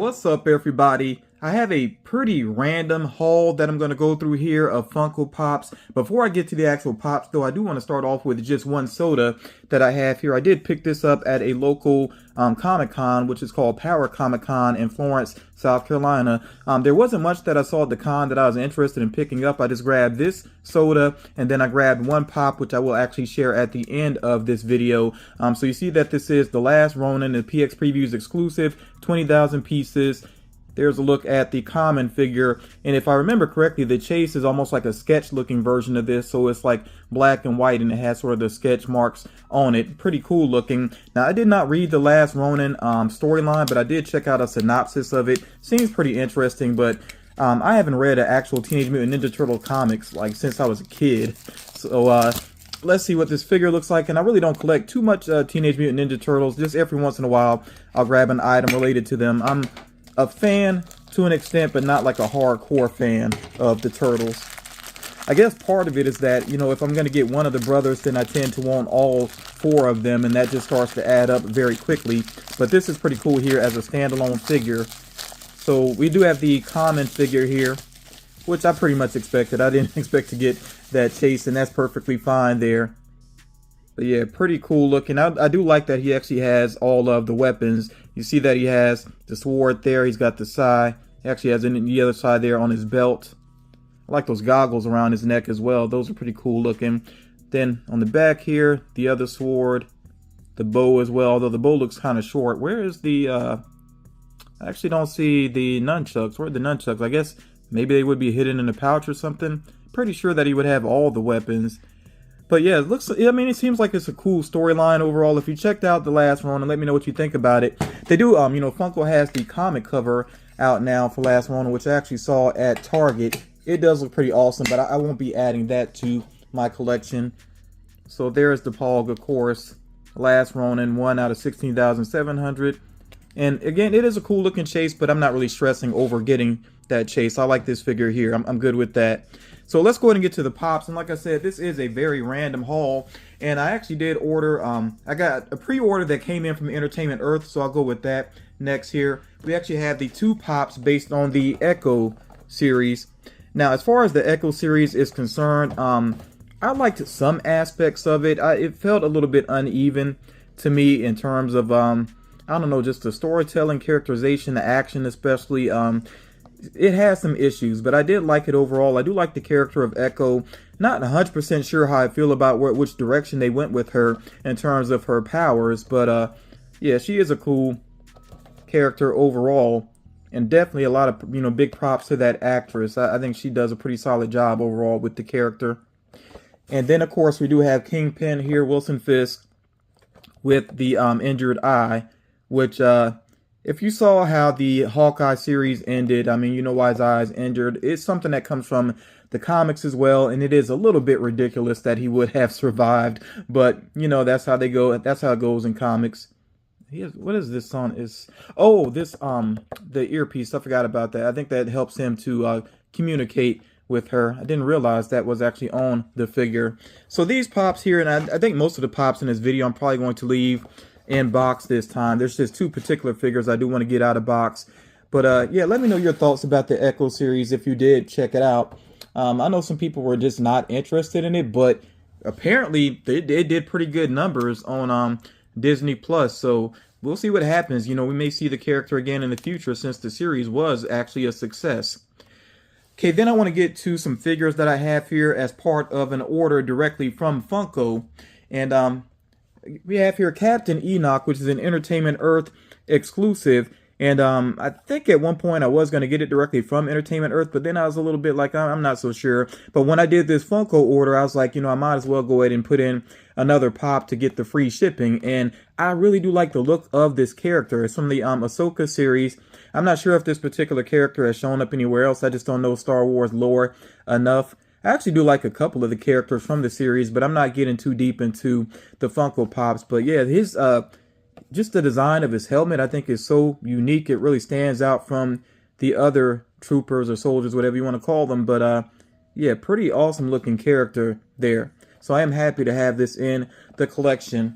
What's up, everybody? I have a pretty random haul that I'm going to go through here of Funko Pops. Before I get to the actual Pops, though, I do want to start off with just one soda that I have here. I did pick this up at a local Comic-Con, which is called Power Comic-Con in Florence, South Carolina. There wasn't much that I saw at the con that I was interested in picking up. I just grabbed this soda, and then I grabbed one Pop, which I will actually share at the end of this video. So you see that this is the last Ronin, the PX Previews exclusive, 20,000 pieces. There's a look at the common figure, and if I remember correctly, the chase is almost like a sketch looking version of this, so it's like black and white and it has sort of the sketch marks on it. Pretty cool looking. Now, I did not read the last Ronin storyline, but I did check out a synopsis of it. Seems pretty interesting, but I haven't read an actual Teenage Mutant Ninja Turtle comics like since I was a kid. So let's see what this figure looks like. And I really don't collect too much Teenage Mutant Ninja Turtles. Just every once in a while I'll grab an item related to them. I'm a fan to an extent, but not like a hardcore fan of the Turtles. I guess part of it is that, you know, if I'm going to get one of the brothers, then I tend to want all four of them, and that just starts to add up very quickly. But this is pretty cool here as a standalone figure. So we do have the common figure here, which I pretty much expected. I didn't expect to get that chase, and that's perfectly fine there. But yeah, pretty cool looking. I do like that he actually has all of the weapons. You see that he has the sword there. He's got the sai. He actually has the other side there on his belt. I like those goggles around his neck as well. Those are pretty cool looking. Then on the back here, the other sword. The bow as well, although the bow looks kind of short. Where is the... I actually don't see the nunchucks. Where are the nunchucks? I guess maybe they would be hidden in a pouch or something. Pretty sure that he would have all the weapons. But yeah, it looks, I mean, it seems like it's a cool storyline overall. If you checked out the last Ronin, let me know what you think about it. They do, you know, Funko has the comic cover out now for last Ronin, which I actually saw at Target. It does look pretty awesome, but I won't be adding that to my collection. So there's the Pog, of course. Last Ronin, 1 out of 16,700. And again, it is a cool looking chase, but I'm not really stressing over getting that chase. I like this figure here. I'm good with that. So let's go ahead and get to the Pops. And like I said, this is a very random haul. And I actually did order, I got a pre-order that came in from Entertainment Earth, so I'll go with that next here. We actually have the 2 Pops based on the Echo series. Now, as far as the Echo series is concerned, I liked some aspects of it. It felt a little bit uneven to me in terms of, I don't know, just the storytelling, characterization, the action especially. It has some issues, but I did like it overall. I do like the character of Echo. Not 100% sure how I feel about which direction they went with her in terms of her powers, but yeah, she is a cool character overall, and definitely a lot of, you know, big props to that actress. I think she does a pretty solid job overall with the character. And then of course we do have Kingpin here, Wilson Fisk, with the injured eye, which if you saw how the Hawkeye series ended, I mean, you know why his eye is injured. It's something that comes from the comics as well, and it is a little bit ridiculous that he would have survived. But, you know, that's how they go. That's how it goes in comics. What is this on? Oh, this, the earpiece. I forgot about that. I think that helps him to communicate with her. I didn't realize that was actually on the figure. So these Pops here, and I think most of the Pops in this video I'm probably going to leave in box this time. There's just 2 particular figures I do want to get out of box. But yeah, let me know your thoughts about the Echo series if you did check it out. I know some people were just not interested in it, but apparently it did pretty good numbers on Disney Plus. So we'll see what happens. You know, we may see the character again in the future since the series was actually a success. Okay, then I want to get to some figures that I have here as part of an order directly from Funko. And we have here Captain Enoch, which is an Entertainment Earth exclusive. And I think at one point I was going to get it directly from Entertainment Earth, but then I was a little bit like, I'm not so sure. But when I did this Funko order, I was like, you know, I might as well go ahead and put in another Pop to get the free shipping. And I really do like the look of this character. It's from the Ahsoka series. I'm not sure if this particular character has shown up anywhere else. I just don't know Star Wars lore enough. I actually do like a couple of the characters from the series, but I'm not getting too deep into the Funko Pops. But yeah, his just the design of his helmet, I think, is so unique. It really stands out from the other troopers or soldiers, whatever you want to call them. But yeah, pretty awesome looking character there. So I am happy to have this in the collection.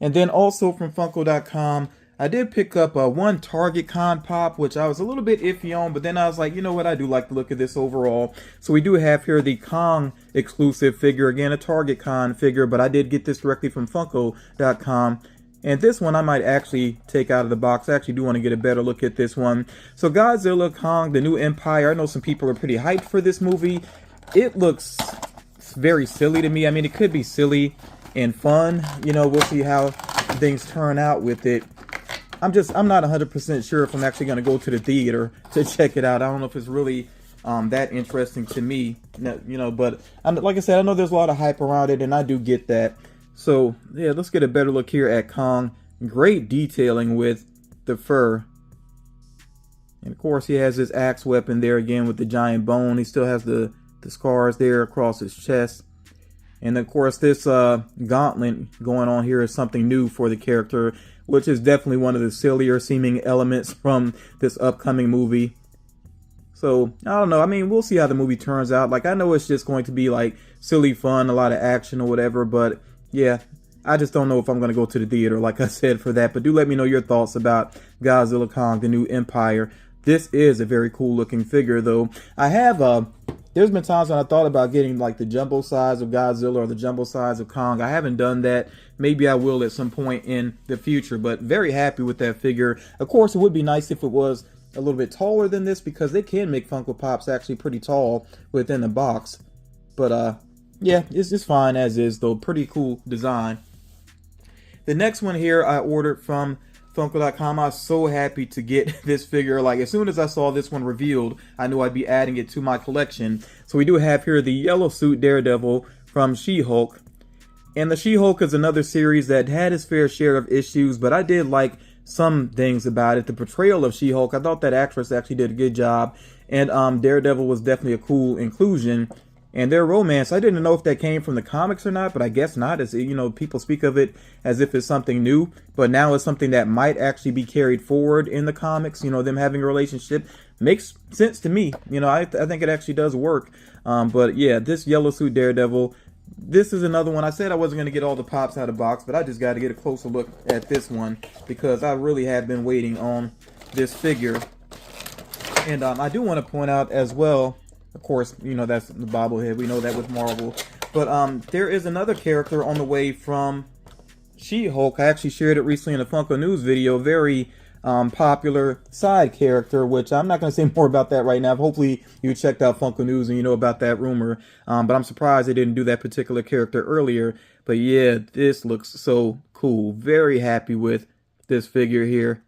And then also from Funko.com, I did pick up one Target Con pop, which I was a little bit iffy on, but then I was like, you know what, I do like the look of this overall. So we do have here the Kong exclusive figure, again a Target Con figure, but I did get this directly from Funko.com. And this one I might actually take out of the box. I actually do want to get a better look at this one. So Godzilla, Kong, the New Empire. I know some people are pretty hyped for this movie. It looks very silly to me. I mean, it could be silly and fun. You know, we'll see how things turn out with it. I'm not 100% sure if I'm actually going to go to the theater to check it out. I don't know if it's really that interesting to me, you know, but like I said, I know there's a lot of hype around it, and I do get that. So yeah, let's get a better look here at Kong. Great detailing with the fur. And of course he has his axe weapon there again with the giant bone. He still has the scars there across his chest. And of course this gauntlet going on here is something new for the character, which is definitely one of the sillier seeming elements from this upcoming movie. So, I don't know. I mean, we'll see how the movie turns out. Like, I know it's just going to be like silly fun, a lot of action or whatever, but yeah, I just don't know if I'm going to go to the theater, like I said, for that. But do let me know your thoughts about Godzilla Kong, the New Empire. This is a very cool looking figure, though. I have, there's been times when I thought about getting like the jumbo size of Godzilla or the jumbo size of Kong. I haven't done that. Maybe I will at some point in the future, but very happy with that figure. Of course, it would be nice if it was a little bit taller than this, because they can make Funko Pops actually pretty tall within the box. But yeah, it's just fine as is, though. Pretty cool design. The next one here I ordered from Funko.com. I was so happy to get this figure. Like, as soon as I saw this one revealed, I knew I'd be adding it to my collection. So we do have here the yellow suit Daredevil from She-Hulk. And the She-Hulk is another series that had its fair share of issues, but I did like some things about it. The portrayal of She-Hulk, I thought that actress actually did a good job. And Daredevil was definitely a cool inclusion. And their romance, I didn't know if that came from the comics or not, but I guess not. As you know, people speak of it as if it's something new, but now it's something that might actually be carried forward in the comics. You know, them having a relationship makes sense to me. You know, I think it actually does work. But yeah, this yellow suit Daredevil, this is another one. I said I wasn't going to get all the pops out of the box, but I just got to get a closer look at this one because I really have been waiting on this figure. And I do want to point out as well, of course, you know, that's the bobblehead. We know that with Marvel. But there is another character on the way from She-Hulk. I actually shared it recently in a Funko News video. Very popular side character, which I'm not going to say more about that right now. Hopefully you checked out Funko News and you know about that rumor. But I'm surprised they didn't do that particular character earlier. But yeah, this looks so cool. Very happy with this figure here.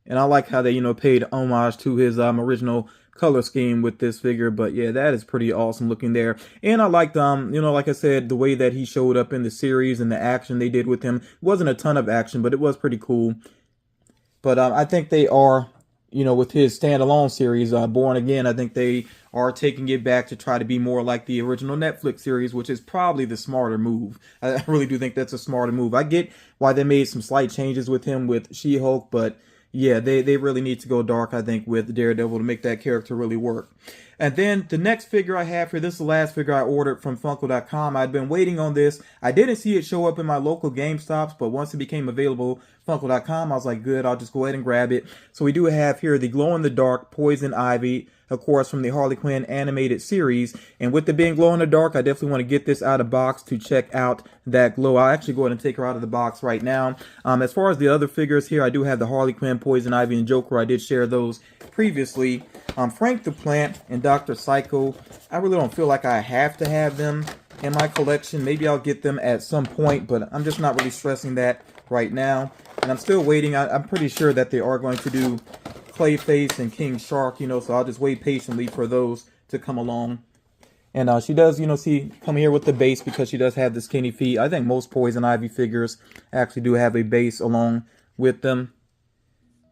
And I like how they, you know, paid homage to his original color scheme with this figure. But yeah, that is pretty awesome looking there. And I liked, you know, like I said, the way that he showed up in the series and the action they did with him. It wasn't a ton of action, but it was pretty cool. But I think they are, you know, with his standalone series, Born Again, I think they are taking it back to try to be more like the original Netflix series, which is probably the smarter move. I really do think that's a smarter move. I get why they made some slight changes with him with She-Hulk, but yeah, they really need to go dark, I think, with Daredevil to make that character really work. And then the next figure I have here, this is the last figure I ordered from Funko.com. I'd been waiting on this. I didn't see it show up in my local GameStops, but once it became available, Funko.com, I was like, good, I'll just go ahead and grab it. So we do have here the glow-in-the-dark Poison Ivy, of course, from the Harley Quinn animated series. And with it being glow-in-the-dark, I definitely want to get this out of box to check out that glow. I'll actually go ahead and take her out of the box right now. As far as the other figures here, I do have the Harley Quinn, Poison Ivy, and Joker. I did share those previously. Frank the Plant and Dr. Psycho, I really don't feel like I have to have them in my collection. Maybe I'll get them at some point, but I'm just not really stressing that right now. And I'm still waiting. I'm pretty sure that they are going to do Clayface and King Shark, you know, so I'll just wait patiently for those to come along. And she does, you know, come here with the base because she does have the skinny feet. I think most Poison Ivy figures actually do have a base along with them.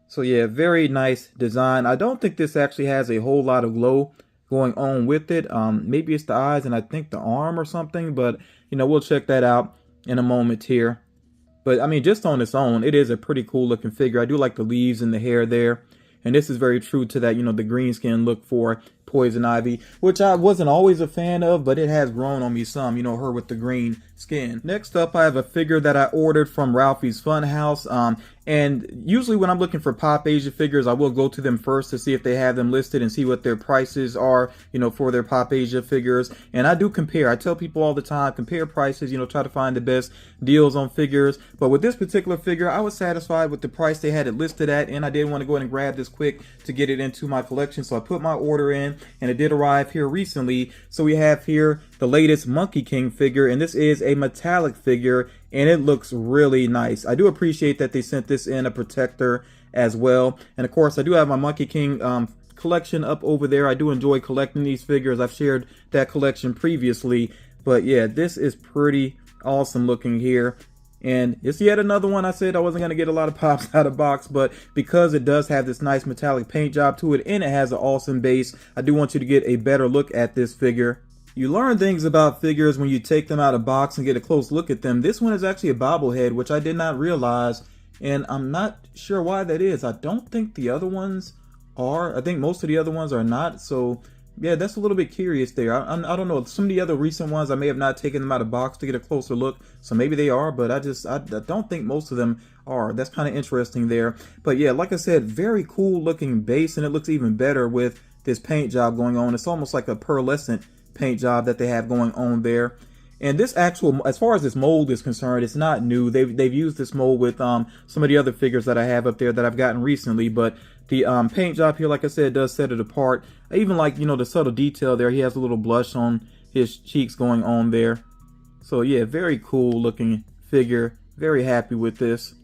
So yeah, very nice design. I don't think this actually has a whole lot of glow going on with it. Maybe it's the eyes and I think the arm or something, but you know, we'll check that out in a moment here. But I mean, just on its own, it is a pretty cool looking figure. I do like the leaves and the hair there. And this is very true to that, you know, the green skin look for Poison Ivy, which I wasn't always a fan of, but it has grown on me some, you know, her with the green skin. Next up, I have a figure that I ordered from Ralphie's Funhouse. And usually when I'm looking for Pop Asia figures, I will go to them first to see if they have them listed and see what their prices are, you know, for their Pop Asia figures. And I do compare. I tell people all the time, compare prices, you know, try to find the best deals on figures. But with this particular figure, I was satisfied with the price they had it listed at, and I did want to go ahead and grab this quick to get it into my collection. So I put my order in, and it did arrive here recently. So we have here the latest Monkey King figure, and this is a metallic figure, and it looks really nice. I do appreciate that they sent this in a protector as well. And of course, I do have my Monkey King collection up over there. I do enjoy collecting these figures. I've shared that collection previously, but yeah, this is pretty awesome looking here. And it's yet another one. I said I wasn't going to get a lot of pops out of box, but because it does have this nice metallic paint job to it and it has an awesome base, I do want you to get a better look at this figure. You learn things about figures when you take them out of box and get a close look at them. This one is actually a bobblehead, which I did not realize, and I'm not sure why that is. I don't think the other ones are. I think most of the other ones are not. So yeah, that's a little bit curious there. I don't know. Some of the other recent ones, I may have not taken them out of box to get a closer look. So maybe they are, but I don't think most of them are. That's kind of interesting there. But yeah, like I said, very cool looking base, and it looks even better with this paint job going on. It's almost like a pearlescent paint job that they have going on there. And this actual, as far as this mold is concerned, it's not new. They've used this mold with some of the other figures that I have up there that I've gotten recently, but the paint job here, like I said, does set it apart. I even like, you know, the subtle detail there. He has a little blush on his cheeks going on there. So yeah, very cool looking figure. Very happy with this.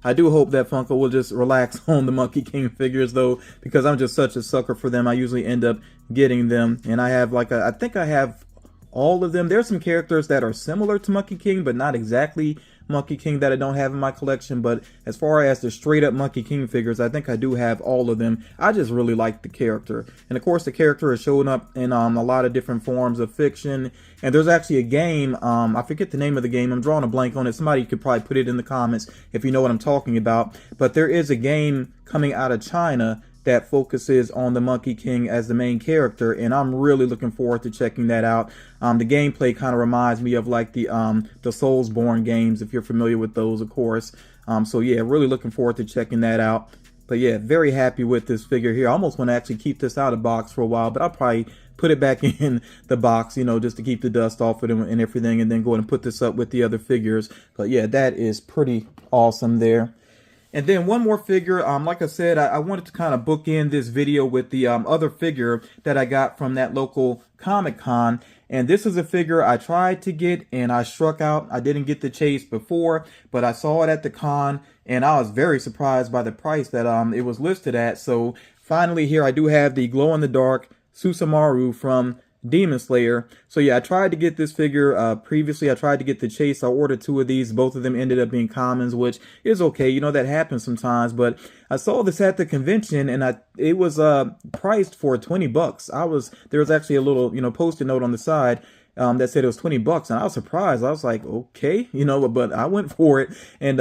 I do hope that Funko will just relax on the Monkey King figures though, because I'm just such a sucker for them. I usually end up getting them, and I have like I think I have all of them. There's some characters that are similar to Monkey King, but not exactly Monkey King that I don't have in my collection. But as far as the straight up Monkey King figures, I think I do have all of them. I just really like the character, and of course the character is showing up in a lot of different forms of fiction. And there's actually a game, I forget the name of the game, I'm drawing a blank on it. Somebody could probably put it in the comments if you know what I'm talking about. But there is a game coming out of China that focuses on the Monkey King as the main character, and I'm really looking forward to checking that out. The gameplay kind of reminds me of like the Soulsborne games, if you're familiar with those, of course. So yeah, really looking forward to checking that out. But yeah, very happy with this figure here. I almost want to actually keep this out of box for a while, but I'll probably put it back in the box, you know, just to keep the dust off of it and everything, and then go ahead and put this up with the other figures. But yeah, that is pretty awesome there. And then one more figure, like I said, I wanted to kind of bookend this video with the other figure that I got from that local Comic-Con. And this is a figure I tried to get and I struck out. I didn't get the chase before, but I saw it at the con and I was very surprised by the price that it was listed at. So finally here I do have the glow-in-the-dark Susumaru from Demon Slayer. So yeah, I tried to get this figure previously. I tried to get the chase. I ordered 2 of these. Both of them ended up being commons, which is okay. You know, that happens sometimes. But I saw this at the convention and it was priced for 20 bucks. There was actually a little, you know, post-it note on the side that said it was 20 bucks, and I was surprised. I was like, okay, you know, but I went for it. And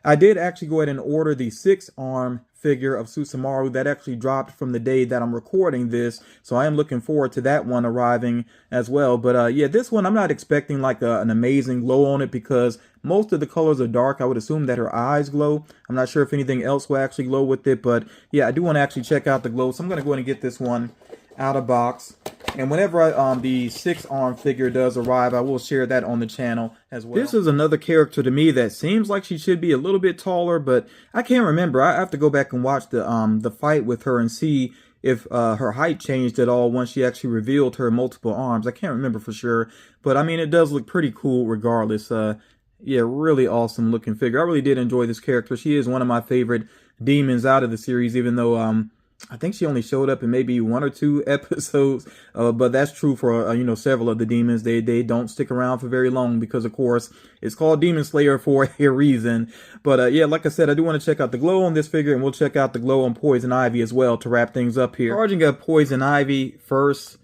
I did actually go ahead and order the 6-arm figure of Susumaru that actually dropped from the day that I'm recording this, so I am looking forward to that one arriving as well. But yeah, this one I'm not expecting like an amazing glow on it, because most of the colors are dark. I would assume that her eyes glow. I'm not sure if anything else will actually glow with it, but yeah, I do want to actually check out the glow, so I'm going to go ahead and get this one out of box. And whenever the 6-arm figure does arrive, I will share that on the channel as well. This is another character to me that seems like she should be a little bit taller, but I can't remember. I have to go back and watch the fight with her and see if her height changed at all once she actually revealed her multiple arms. I can't remember for sure, but I mean, it does look pretty cool regardless. Yeah, really awesome looking figure. I really did enjoy this character. She is one of my favorite demons out of the series, even though I think she only showed up in maybe 1 or 2 episodes, but that's true for you know, several of the demons. They don't stick around for very long because, of course, it's called Demon Slayer for a reason. But yeah, like I said, I do want to check out the glow on this figure, and we'll check out the glow on Poison Ivy as well to wrap things up here. Charging up Poison Ivy first,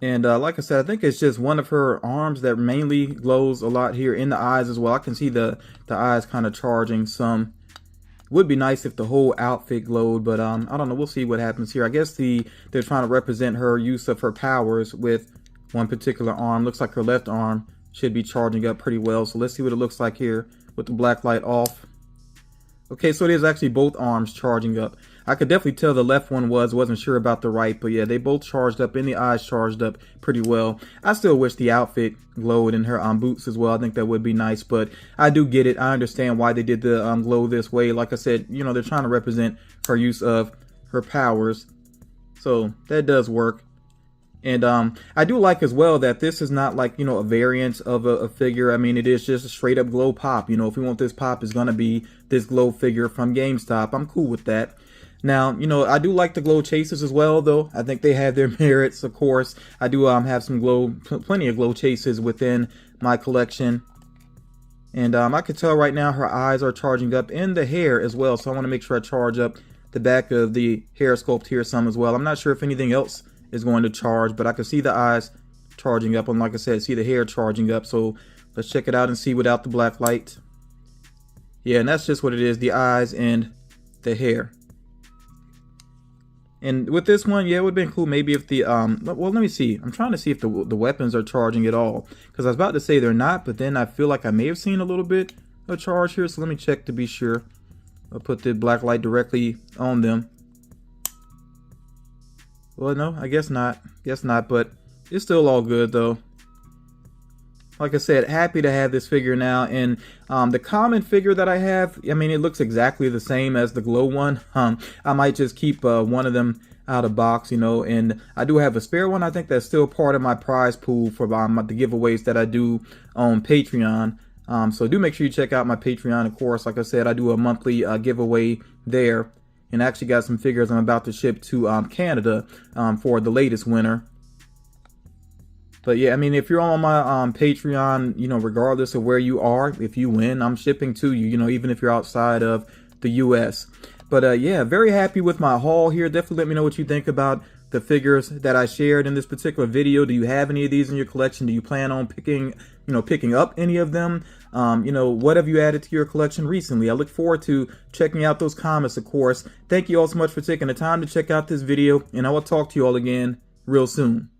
and like I said, I think it's just one of her arms that mainly glows a lot here in the eyes as well. I can see the eyes kind of charging some. Would be nice if the whole outfit glowed, but I don't know. We'll see what happens here. I guess they're trying to represent her use of her powers with one particular arm. Looks like her left arm should be charging up pretty well. So let's see what it looks like here with the black light off. Okay, so there's actually both arms charging up. I could definitely tell the left one wasn't sure about the right, but yeah, they both charged up and the eyes charged up pretty well. I still wish the outfit glowed in her boots as well. I think that would be nice, but I do get it. I understand why they did the glow this way. Like I said, you know, they're trying to represent her use of her powers, so that does work. And I do like as well that this is not like, you know, a variant of a figure. I mean, it is just a straight up glow pop. You know, if we want this pop, it's going to be this glow figure from GameStop. I'm cool with that. Now, you know, I do like the glow chases as well, though. I think they have their merits, of course. I do have some plenty of glow chases within my collection. And I can tell right now her eyes are charging up and the hair as well. So I want to make sure I charge up the back of the hair sculpt here some as well. I'm not sure if anything else is going to charge, but I can see the eyes charging up, and like I said, see the hair charging up. So let's check it out and see without the black light. Yeah, and that's just what it is, the eyes and the hair. And with this one, yeah, it would have been cool maybe if the well, let me see. I'm trying to see if the weapons are charging at all, because I was about to say they're not, but then I feel like I may have seen a little bit of charge here. So let me check to be sure. I'll put the black light directly on them. Well, no, I guess not. But it's still all good, though. Like I said, happy to have this figure now. And the common figure that I have, I mean, it looks exactly the same as the glow one. I might just keep one of them out of box, you know. And I do have a spare one. I think that's still part of my prize pool for the giveaways that I do on Patreon. So do make sure you check out my Patreon, of course. Like I said, I do a monthly giveaway there. And I actually got some figures I'm about to ship to Canada for the latest winner. But yeah, I mean, if you're on my Patreon, you know, regardless of where you are, if you win, I'm shipping to you, you know, even if you're outside of the US. But yeah, very happy with my haul here. Definitely let me know what you think about the figures that I shared in this particular video. Do you have any of these in your collection? Do you plan on picking up any of them? You know, what have you added to your collection recently? I look forward to checking out those comments, of course. Thank you all so much for taking the time to check out this video, and I will talk to you all again real soon.